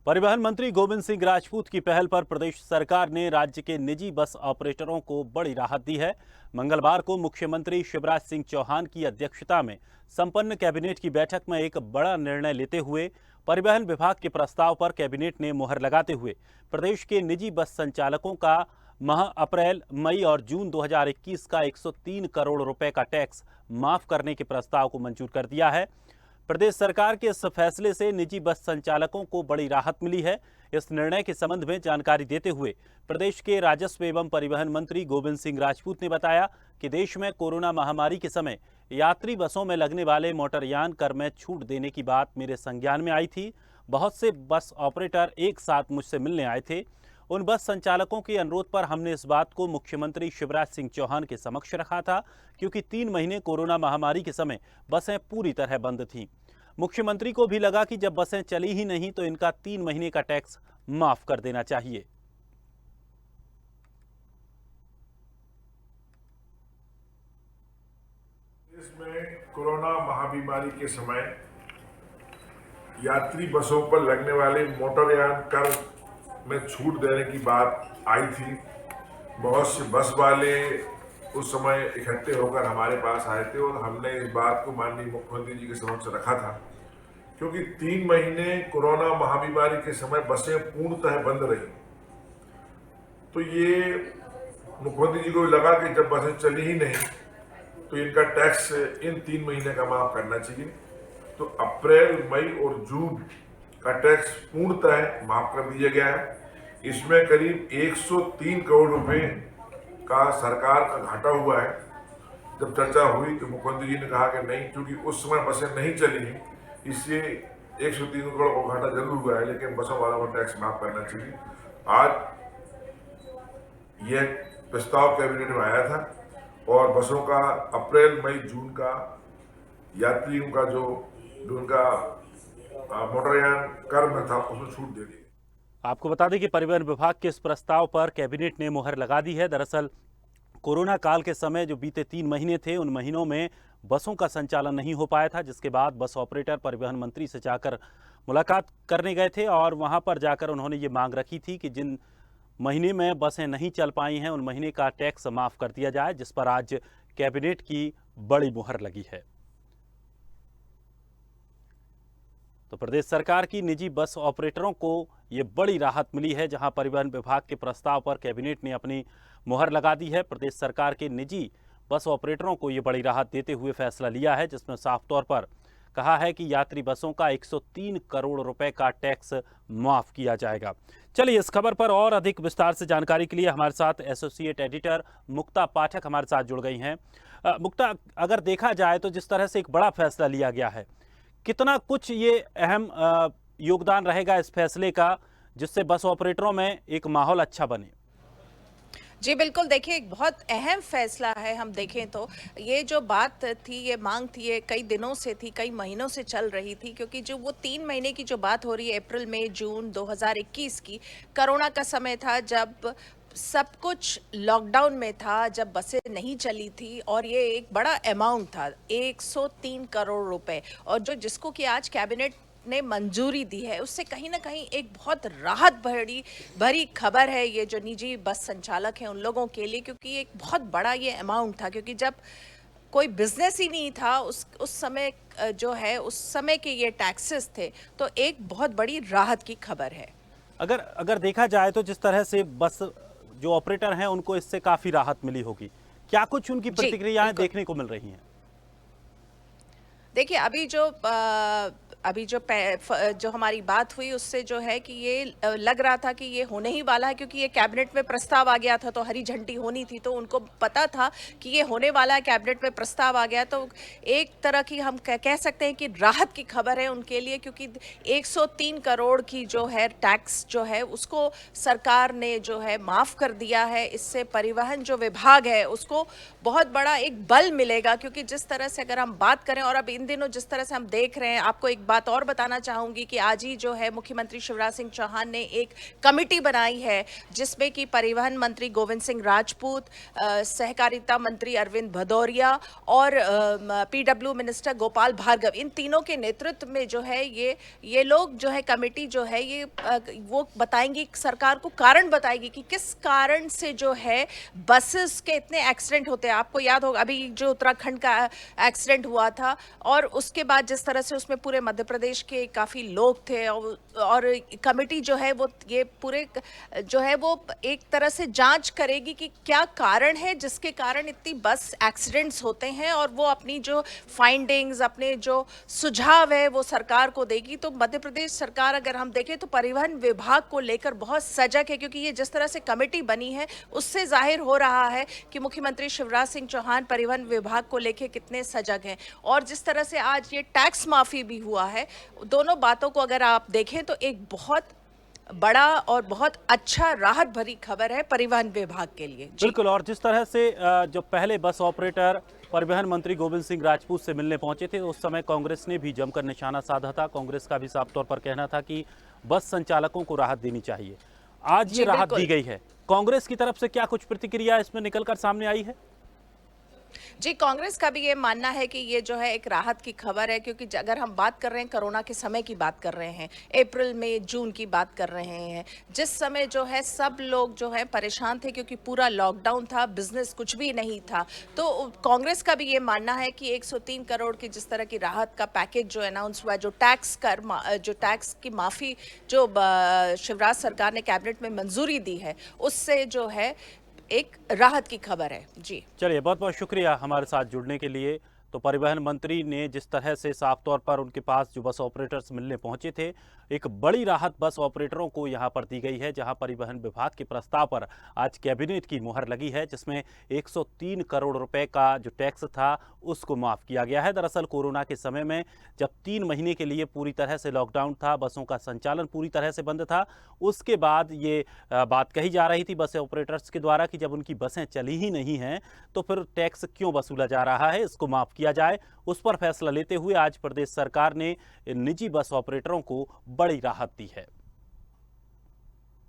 परिवहन मंत्री गोविंद सिंह राजपूत की पहल पर प्रदेश सरकार ने राज्य के निजी बस ऑपरेटरों को बड़ी राहत दी है। मंगलवार को मुख्यमंत्री शिवराज सिंह चौहान की अध्यक्षता में संपन्न कैबिनेट की बैठक में एक बड़ा निर्णय लेते हुए परिवहन विभाग के प्रस्ताव पर कैबिनेट ने मुहर लगाते हुए प्रदेश के निजी बस संचालकों का माह अप्रैल, मई और जून 2021 का 103 करोड़ रुपए का टैक्स माफ करने के प्रस्ताव को मंजूर कर दिया है। प्रदेश सरकार के इस फैसले से निजी बस संचालकों को बड़ी राहत मिली है। इस निर्णय के संबंध में जानकारी देते हुए प्रदेश के राजस्व एवं परिवहन मंत्री गोविंद सिंह राजपूत ने बताया कि देश में कोरोना महामारी के समय यात्री बसों में लगने वाले मोटरयान कर में छूट देने की बात मेरे संज्ञान में आई थी। बहुत से बस ऑपरेटर एक साथ मुझसे मिलने आए थे। उन बस संचालकों के अनुरोध पर हमने इस बात को मुख्यमंत्री शिवराज सिंह चौहान के समक्ष रखा था, क्योंकि 3 महीने कोरोना महामारी के समय बसें पूरी तरह बंद थीं। मुख्यमंत्री को भी लगा कि जब बसें चली ही नहीं तो इनका 3 महीने का टैक्स माफ कर देना चाहिए। इसमें कोरोना महाबीमारी के समय यात्री बसों पर लगने वाले मोटरयान कर में छूट देने की बात आई थी। बहुत से बस वाले उस समय इकट्ठे होकर हमारे पास आए थे और हमने इस बात को माननीय मुख्यमंत्री जी के समक्ष रखा था, क्योंकि 3 महीने कोरोना महाबीमारी के समय बसें पूर्णतः बंद रही। तो ये मुख्यमंत्री जी को लगा कि जब बसें चली ही नहीं तो इनका टैक्स इन 3 महीने का माफ करना चाहिए। तो अप्रैल, मई और जून का टैक्स पूर्णतः माफ कर दिया गया है। इसमें करीब 103 करोड़ रुपए का सरकार का घाटा हुआ है। जब चर्चा हुई तो मुख्यमंत्री जी ने कहा कि नहीं, क्योंकि उस समय बसें नहीं चली हैं, इसलिए 103 करोड़ का घाटा जरूर हुआ है, लेकिन बसों वालों को टैक्स माफ करना चाहिए। आज यह प्रस्ताव कैबिनेट में आया था और बसों का अप्रैल, मई, जून का यात्रियों का जो उनका मोटरयान कर में था उसमें छूट दे दी। आपको बता दें कि परिवहन विभाग के इस प्रस्ताव पर कैबिनेट ने मुहर लगा दी है। दरअसल कोरोना काल के समय जो बीते 3 महीने थे, उन महीनों में बसों का संचालन नहीं हो पाया था, जिसके बाद बस ऑपरेटर परिवहन मंत्री से जाकर मुलाकात करने गए थे और वहां पर जाकर उन्होंने ये मांग रखी थी कि जिन महीने में बसें नहीं चल पाई हैं उन महीने का टैक्स माफ कर दिया जाए, जिस पर आज कैबिनेट की बड़ी मुहर लगी है। तो प्रदेश सरकार की निजी बस ऑपरेटरों को ये बड़ी राहत मिली है, जहां परिवहन विभाग के प्रस्ताव पर कैबिनेट ने अपनी मुहर लगा दी है। प्रदेश सरकार के निजी बस ऑपरेटरों को ये बड़ी राहत देते हुए फैसला लिया है, जिसमें साफ तौर पर कहा है कि यात्री बसों का 103 करोड़ रुपए का टैक्स माफ किया जाएगा। चलिए, इस खबर पर और अधिक विस्तार से जानकारी के लिए हमारे साथ एसोसिएट एडिटर मुक्ता पाठक हमारे साथ जुड़ गई हैं। मुक्ता, अगर देखा जाए तो जिस तरह से एक बड़ा फैसला लिया गया है, कितना कुछ ये अहम योगदान रहेगा इस फैसले का, जिससे बस ऑपरेटरों में एक माहौल अच्छा बने? जी बिल्कुल, देखिए एक बहुत अहम फैसला है। हम देखें तो ये जो बात थी, ये मांग थी, ये कई दिनों से थी, कई महीनों से चल रही थी, क्योंकि जो वो 3 महीने की जो बात हो रही है, अप्रैल, मई, जून 2021 की, कोरोना का समय था, जब सब कुछ लॉकडाउन में था, जब बसें नहीं चली थी, और ये एक बड़ा अमाउंट था, 103 करोड़ रुपए, और जो जिसको कि आज कैबिनेट ने मंजूरी दी है, उससे कहीं ना कहीं एक बहुत राहत भरी खबर है ये जो निजी बस संचालक हैं उन लोगों के लिए, क्योंकि एक बहुत बड़ा ये अमाउंट था, क्योंकि जब कोई बिजनेस ही नहीं था उस समय जो है उस समय के ये टैक्सेस थे, तो एक बहुत बड़ी राहत की खबर है। अगर देखा जाए तो जिस तरह से बस जो ऑपरेटर हैं उनको इससे काफी राहत मिली होगी, क्या कुछ उनकी प्रतिक्रियाएं देखने को मिल रही हैं? देखिए, अभी जो हमारी बात हुई उससे जो है कि ये लग रहा था कि ये होने ही वाला है, क्योंकि ये कैबिनेट में प्रस्ताव आ गया था, तो हरी झंडी होनी थी, तो उनको पता था कि ये होने वाला है, कैबिनेट में प्रस्ताव आ गया, तो एक तरह की हम कह सकते हैं कि राहत की खबर है उनके लिए, क्योंकि 103 करोड़ की जो है टैक्स जो है उसको सरकार ने जो है माफ़ कर दिया है। इससे परिवहन जो विभाग है उसको बहुत बड़ा एक बल मिलेगा, क्योंकि जिस तरह से अगर हम बात करें और अब इन दिनों जिस तरह से हम देख रहे हैं, आपको एक बात और बताना चाहूंगी कि आज ही जो है मुख्यमंत्री शिवराज सिंह चौहान ने एक कमेटी बनाई है जिसमें कि परिवहन मंत्री गोविंद सिंह राजपूत, सहकारिता मंत्री अरविंद भदौरिया और पीडब्ल्यू मिनिस्टर गोपाल भार्गव, इन तीनों के नेतृत्व में जो है ये लोग जो है कमेटी जो है ये वो बताएंगी, सरकार को कारण बताएगी कि किस कारण से जो है बसेस के इतने एक्सीडेंट होते हैं। आपको याद होगा अभी जो उत्तराखंड का एक्सीडेंट हुआ था और उसके बाद जिस तरह से उसमें पूरे मध्य प्रदेश के काफ़ी लोग थे और कमेटी जो है वो ये पूरे जो है वो एक तरह से जांच करेगी कि क्या कारण है जिसके कारण इतनी बस एक्सीडेंट्स होते हैं और वो अपनी जो फाइंडिंग्स, अपने जो सुझाव है वो सरकार को देगी। तो मध्य प्रदेश सरकार अगर हम देखें तो परिवहन विभाग को लेकर बहुत सजग है, क्योंकि ये जिस तरह से कमेटी बनी है उससे जाहिर हो रहा है कि मुख्यमंत्री शिवराज सिंह चौहान परिवहन विभाग को लेकर कितने सजग हैं। और जिस तरह से आज ये टैक्स माफी भी हुआ है, दोनों बातों को अगर आप देखें तो एक बहुत बड़ा और बहुत अच्छा राहत भरी खबर है परिवहन विभाग के लिए। बिल्कुल, और जिस तरह से जो पहले बस ऑपरेटर परिवहन मंत्री गोविंद सिंह राजपूत से मिलने पहुंचे थे उस समय कांग्रेस ने भी जमकर निशाना साधा था। कांग्रेस का भी साफ तौर पर कहना था कि बस संचालकों को राहत देनी चाहिए। आज ये राहत दी गई है, कांग्रेस की तरफ से क्या कुछ प्रतिक्रिया इसमें निकलकर सामने आई है? जी, कांग्रेस का भी ये मानना है कि ये जो है एक राहत की खबर है, क्योंकि अगर हम बात कर रहे हैं कोरोना के समय की बात कर रहे हैं, अप्रैल में जून की बात कर रहे हैं, जिस समय जो है सब लोग जो है परेशान थे क्योंकि पूरा लॉकडाउन था, बिजनेस कुछ भी नहीं था। तो कांग्रेस का भी ये मानना है कि 103 करोड़ की जिस तरह की राहत का पैकेज जो अनाउंस हुआ, जो टैक्स की माफ़ी जो शिवराज सरकार ने कैबिनेट में मंजूरी दी है, उससे जो है एक राहत की खबर है। जी चलिए, बहुत बहुत शुक्रिया हमारे साथ जुड़ने के लिए। तो परिवहन मंत्री ने जिस तरह से साफ तौर पर उनके पास जो बस ऑपरेटर्स मिलने पहुंचे थे, एक बड़ी राहत बस ऑपरेटरों को यहां पर दी गई है, जहां परिवहन विभाग के प्रस्ताव पर आज कैबिनेट की मुहर लगी है, जिसमें 103 करोड़ रुपए का जो टैक्स था उसको माफ़ किया गया है। दरअसल कोरोना के समय में जब 3 महीने के लिए पूरी तरह से लॉकडाउन था, बसों का संचालन पूरी तरह से बंद था, उसके बाद ये बात कही जा रही थी बस ऑपरेटर्स के द्वारा कि जब उनकी बसें चली ही नहीं हैं तो फिर टैक्स क्यों वसूला जा रहा है, इसको माफ़ किया जाए। उस पर फैसला लेते हुए आज प्रदेश सरकार ने निजी बस ऑपरेटरों को बड़ी राहत दी है।